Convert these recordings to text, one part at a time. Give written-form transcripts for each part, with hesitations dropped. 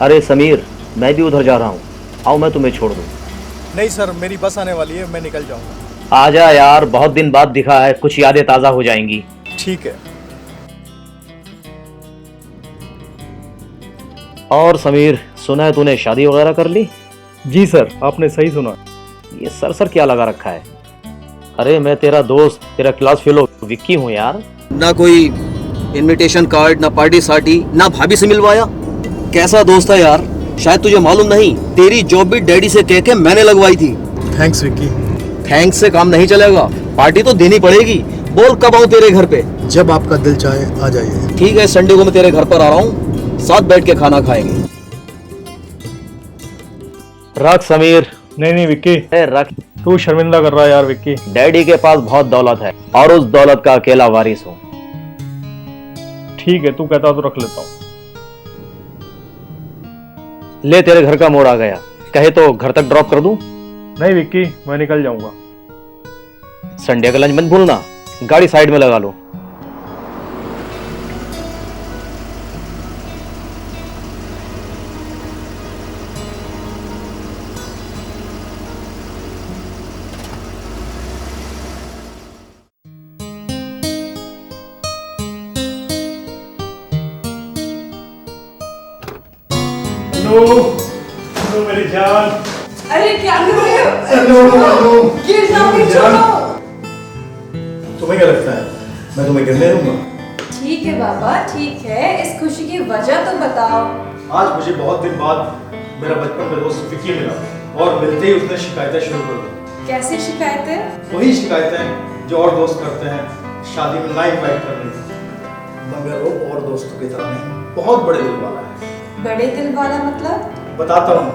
अरे समीर, मैं भी उधर जा रहा हूँ। आओ मैं तुम्हें छोड़ दूँ। नहीं सर, मेरी बस आने वाली है, मैं निकल जाऊंगा। आजा यार, बहुत दिन बाद दिखा है, कुछ यादें ताज़ा हो जाएंगी। ठीक है। और समीर, सुना है तूने शादी वगैरह कर ली? जी सर, आपने सही सुना। ये सर सर क्या लगा रखा है? अरे मैं तेरा दोस्त, तेरा क्लास फेलो विक्की हूँ यार। ना कोई इनविटेशन कार्ड, ना पार्टी सार्टी, ना भाभी से मिलवाया। कैसा दोस्त है यार, शायद तुझे मालूम नहीं, तेरी जॉब भी डैडी से कह के मैंने लगवाई थी। थैंक्स विक्की। थैंक्स से काम नहीं चलेगा, पार्टी तो देनी पड़ेगी। बोल कब आऊं तेरे घर पे? जब आपका दिल चाहे आ जाइए। ठीक है, संडे को मैं तेरे घर पर आ रहा हूँ, साथ बैठ के खाना खाएंगे। रख समीर। नहीं विक्की, रख। तू शर्मिंदा कर रहा है यार विक्की। डैडी के पास बहुत दौलत है और उस दौलत का अकेला वारिस हूँ। ठीक है, तू कहता तो रख लेता हूँ। ले, तेरे घर का मोड़ आ गया, कहे तो घर तक ड्रॉप कर दूं? नहीं विक्की, मैं निकल जाऊंगा। संडे का लंच मत भूलना, गाड़ी साइड में लगा लो। हेलो मेरी जान। अरे क्या कर रहे हो? हेलो गिर जाओगे, छोड़ो। तुम्हें क्या लगता है मैं तुम्हें गिरने दूंगा? ठीक है बाबा, ठीक है, इस खुशी की वजह तो बताओ। आज मुझे बहुत दिन बाद मेरा बचपन का दोस्त विक्की मिला और मिलते ही उसने शिकायतें शुरू कर दी। कैसी शिकायतें? वही शिकायतें जो और दोस्त करते हैं, शादी में ना इनवाइट करने की। मगर वो और दोस्तों की तरह नहीं, बहुत बड़े दिल वाला है। बड़े दिल वाला मतलब? बताता हूँ,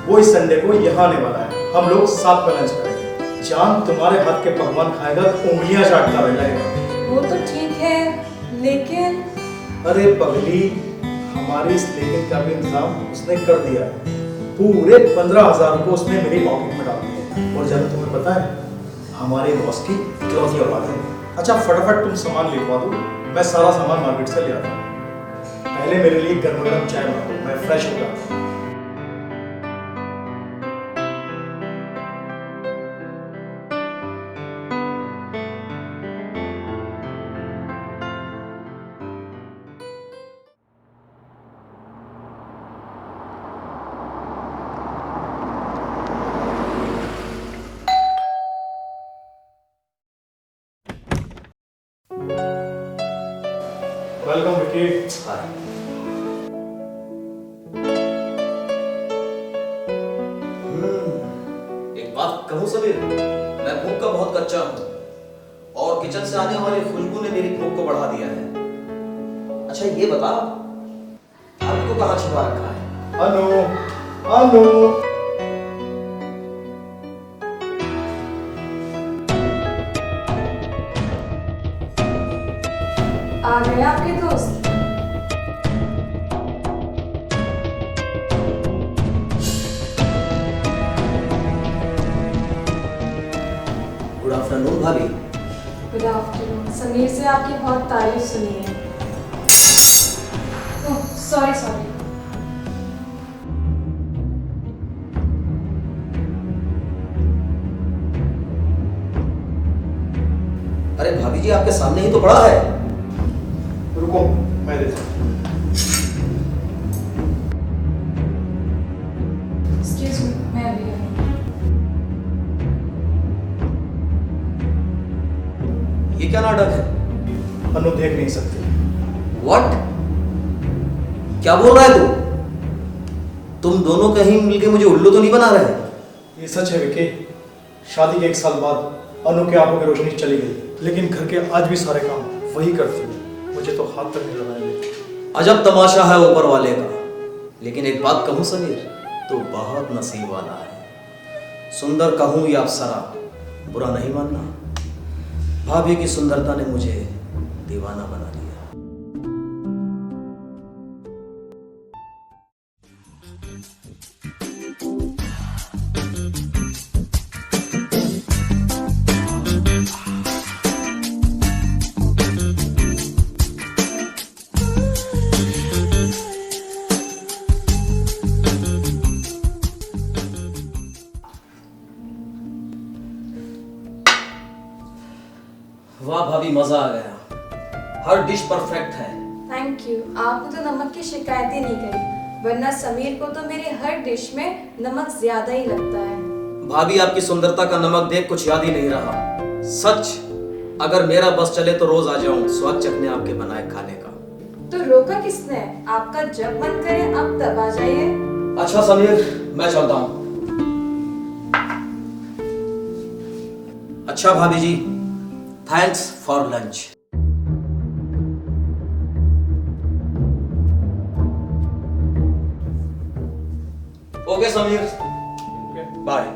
वो इस संडे को यहाँ आने वाला है। हम लोग साथ में लंच करेंगे। जान तुम्हारे हाथ के पकवान खाएगा तो उंगलियां चाटता रह जाएगा। वो तो ठीक है, लेकिन अरे पगली, हमारी इस लेकिन का भी इंतजाम उसने कर दिया है। पूरे 15,000 को उसने मेरी पॉकेट में डाल दिया। और जब तुम्हें पता है, हमारे बॉस की इकलौती औलाद है। अच्छा फटाफट तुम सामान लिखवा दो, मैं सारा सामान मार्केट से ले आता हूँ। पहले मेरे लिए गर्म गर्म चाय बना दो, मैं फ्रेश हो जाता हूँ। वेलकम विकी। एक बात कहूँ समीर, मैं भूख का बहुत कच्चा हूँ और किचन से आने वाली खुशबू ने मेरी भूख को बढ़ा दिया है। अच्छा ये बता, आपको कहाँ छिपा रखा है? अनु, अनु। आ गए आपके दोस्त? गुड आफ्टरनून भाभी। Good afternoon. समीर से आपकी बहुत तारीफ सुनी है। Oh sorry sorry. अरे भाभी जी, आपके सामने ही तो पड़ा है। रुको, मैं देता हूँ। एक्सक्यूज मी, मैं अभी आई हूँ। ये क्या नाटक है? अनु देख नहीं सकती। व्हाट? क्या बोल रहा है तू? तुम दोनों कहीं मिलके मुझे उल्लू तो नहीं बना रहे? ये सच है विकी, शादी के 1 साल बाद अनु के आंखों की रोशनी चली गई, लेकिन घर के आज भी सारे काम वही करती है। मुझे तो हाथ तक नहीं लगाने देती। अजब तमाशा है ऊपर वाले का। लेकिन एक बात कहूँ समीर, तो बहुत नसीब वाला है। सुंदर कहूँ या अप्सरा, बुरा नहीं मानना, भाभी की सुंदरता ने मुझे दीवाना बना दिया। वाह भाभी, मजा आ गया। हर डिश परफेक्ट है। Thank you. आपने तो नमक की शिकायत ही नहीं करी, वरना समीर को तो मेरी हर डिश में नमक ज्यादा ही लगता है। भाभी, आपकी सुंदरता का नमक देख कुछ याद ही नहीं रहा। सच, अगर मेरा बस चले तो रोज आ जाऊं स्वाद चखने आपके बनाए खाने का। तो रोका किसने? आपका जब मन करे आप तब आ जाइए। अच्छा समीर, मैं चलता हूं। अच्छा भाभी जी, thanks for lunch. Okay Sameer, bye.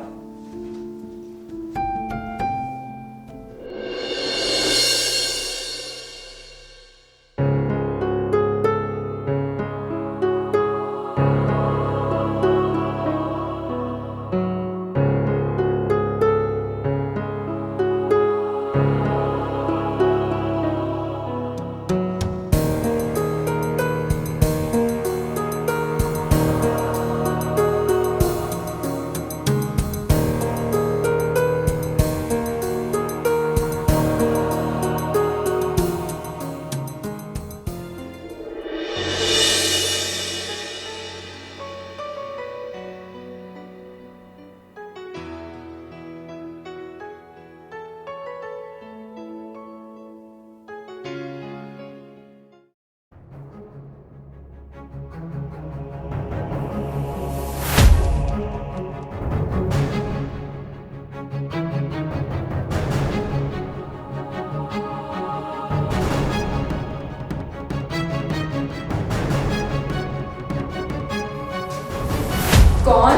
कौन?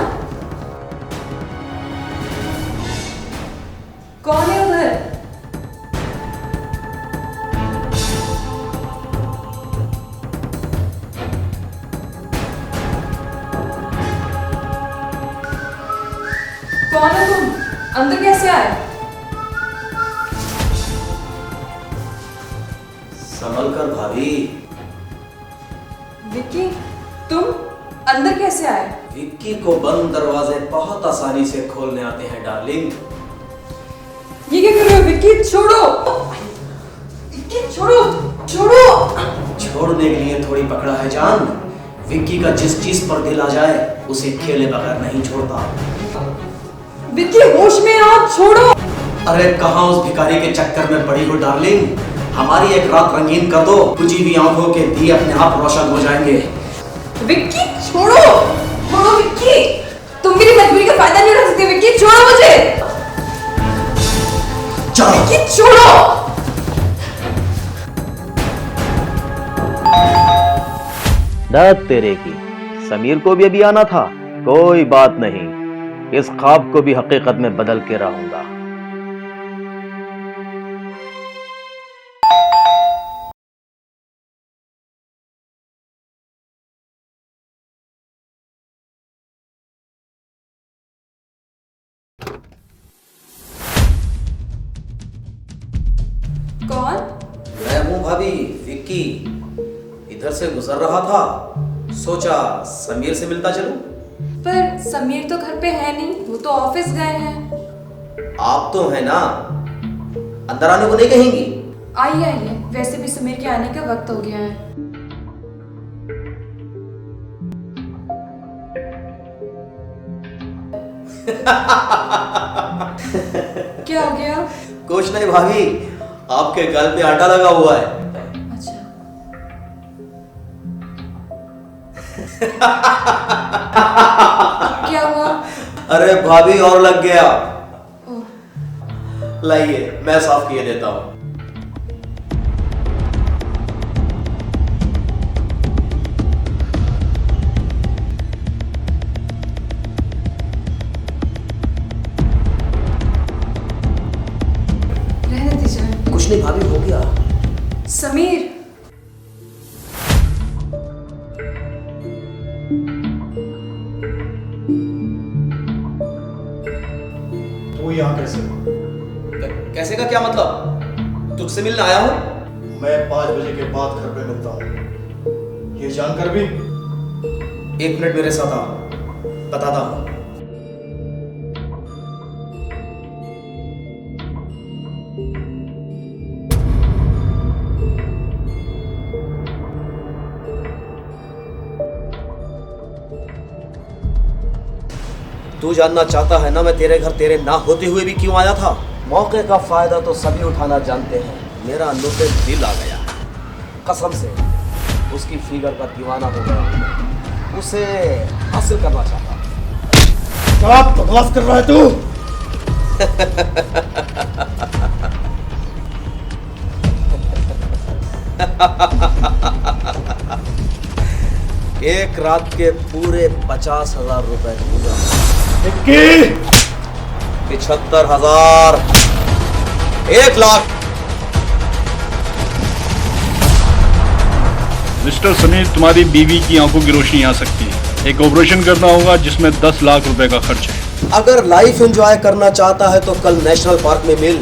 कौन है उधर? कौन है तुम? अंदर कैसे आए? संभल कर भाभी। विक्की, तुम अंदर कैसे आए? विक्की को बंद दरवाजे बहुत आसानी से खोलने आते हैं डार्लिंग। ये क्या कर रहे हो विक्की? छोड़ो! विक्की छोड़ो! छोड़ो! छोड़ने के लिए थोड़ी पकड़ा है जान। विक्की का जिस चीज पर दिल आ जाए उसे खेले बगैर नहीं छोड़ता। विक्की होश में आओ, छोड़ो! अरे कहाँ उस भिखारी के चक्कर में पड़ी हो डार्लिंग। हमारी एक रात रंगीन कर दो, बुझी हुई आंखों के दिए अपने आप रोशन हो जाएंगे। विक्की छोड़ो! छोड़ो विक्की! तुम मेरी मजबूरी का फायदा नहीं उठा सकते विक्की, छोड़ो मुझे! चलो विक्की छोड़ो! दाद तेरे की, समीर को भी अभी आना था। कोई बात नहीं, इस ख्वाब को भी हकीकत में बदल के रहूंगा। कौन? मैं हूँ भाभी, विक्की। इधर से गुजर रहा था, सोचा समीर से मिलता चलूं। पर समीर तो घर पे है नहीं, वो तो ऑफिस गए हैं। आप तो है ना, अंदर आने को नहीं कहेंगी? आइए आइए, वैसे भी समीर के आने का वक्त हो गया है। क्या हो गया? कुछ नहीं भाभी, आपके गल पे आटा लगा हुआ है। अच्छा। क्या हुआ? अरे भाभी, और लग गया। ओह, लाइए मैं साफ किए देता हूँ। रहने दीजिए। कुछ नहीं भाभी, हो गया। समीर, तू यहाँ कैसे? कैसे का क्या मतलब? तुझसे मिलने आया हूँ। मैं 5 बजे के बाद घर पे मिलता हूँ, ये जानकर भी। 1 मिनट मेरे साथ आ, बताता हूँ। तू जानना चाहता है ना मैं तेरे घर तेरे ना होते हुए भी क्यों आया था? मौके का फायदा तो सभी उठाना जानते हैं। मेरा नुक्ते दिल आ गया है, कसम से उसकी फिगर का दीवाना हो गया, उसे हासिल करना चाहता। क्या बकवास कर रहा है तू? एक रात के पूरे 50,000 रुपए दूंगा। 75,000, 1,00,000। मिस्टर समीर, तुम्हारी बीवी की आंखों की रोशनी आ सकती है। एक ऑपरेशन करना होगा जिसमें 10 लाख रुपए का खर्च है। अगर लाइफ एंजॉय करना चाहता है तो कल नेशनल पार्क में मिल,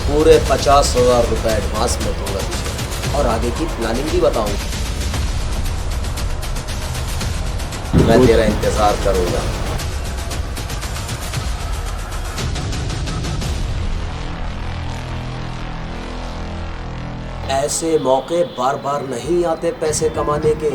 पूरे 50,000 रुपए एडवांस में दूंगा तुझे और आगे की प्लानिंग भी बताऊंगा। मैं तेरा इंतजार करूंगा। ऐसे मौके बार बार नहीं आते पैसे कमाने के।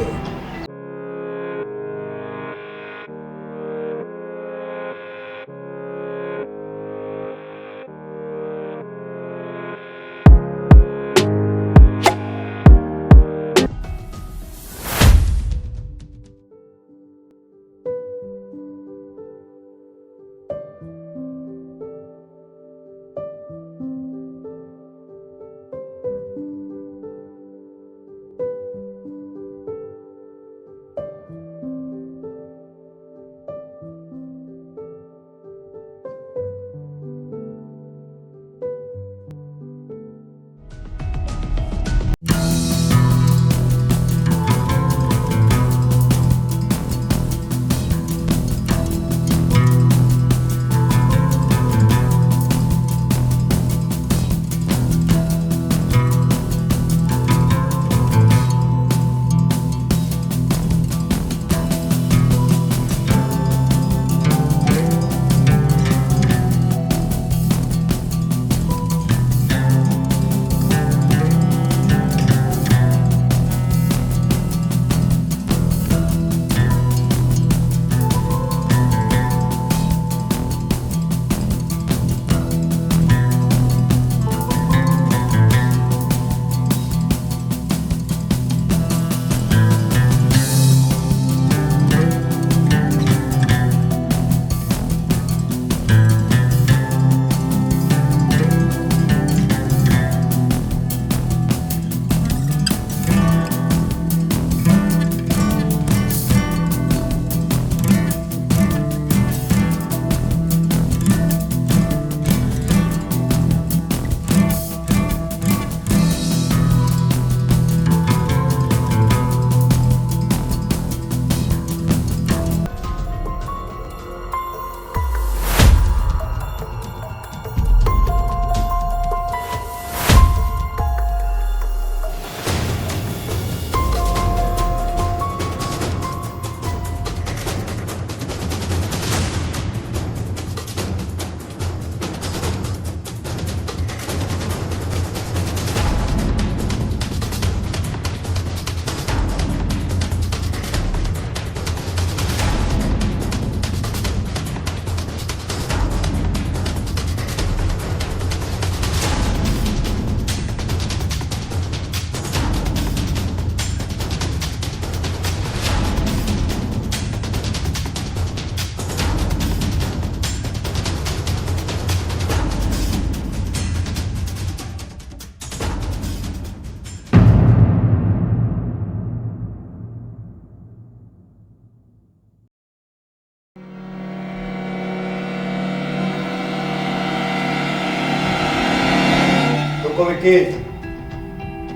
रुको विक्की,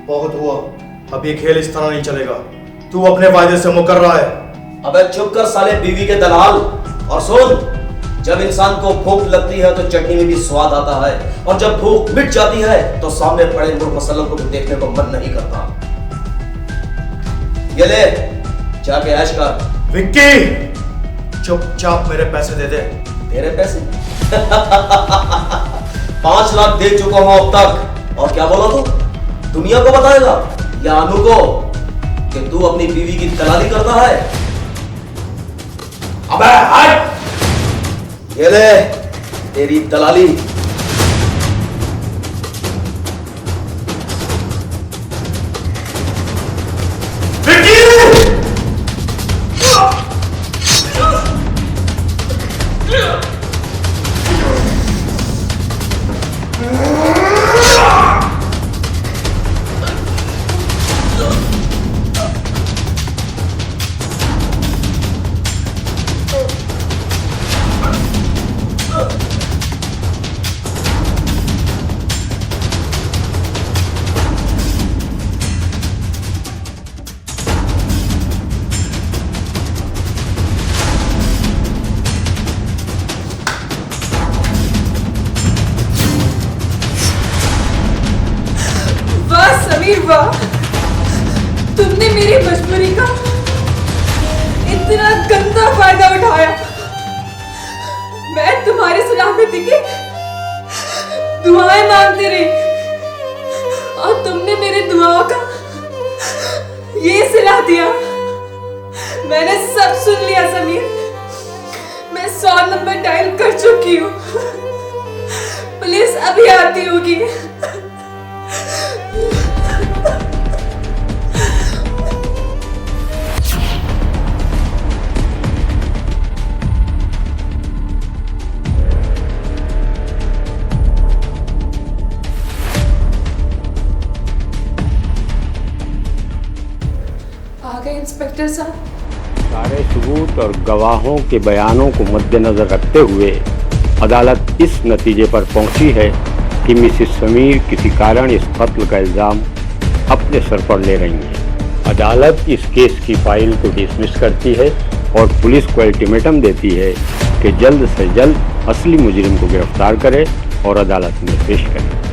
बहुत हुआ। अब ये खेल इस तरह नहीं चलेगा। तू अपने फायदे से मुकर रहा है। अबे चुप कर साले बीवी के दलाल। और सुन, जब इंसान को भूख लगती है तो चटनी में भी स्वाद आता है, और जब भूख मिट जाती है तो सामने पड़े नूर मसल्लम को भी देखने को मन नहीं करता। ये ले, जाके ऐश कर। विक्की, चुपचाप मेरे पैसे दे दे। तेरे पैसे? 5 लाख दे चुका हूं अब तक। और क्या बोला तू? दुनिया को बताएगा या अनु को कि तू अपनी बीवी की दलाली करता है? अबे हट! ये ले तेरी दलाली। समीर वाह, तुमने मेरी मजबूरी का इतना गंदा फायदा उठाया। मैं तुम्हारी सलामती की दुआएं मांगती रही और तुमने मेरी दुआओं का ये सिला दिया। मैंने सब सुन लिया समीर, मैं 100 नंबर डायल कर चुकी हूँ। पुलिस अभी आती होगी। आ गए इंस्पेक्टर साहब। सारे सबूत और गवाहों के बयानों को मद्देनजर रखते हुए अदालत इस नतीजे पर पहुंची है कि मिसेस समीर किसी कारण इस कत्ल का इल्ज़ाम अपने सर पर ले रही हैं। अदालत इस केस की फाइल को डिसमिस करती है और पुलिस को अल्टीमेटम देती है कि जल्द से जल्द असली मुजरिम को गिरफ्तार करे और अदालत में पेश करे।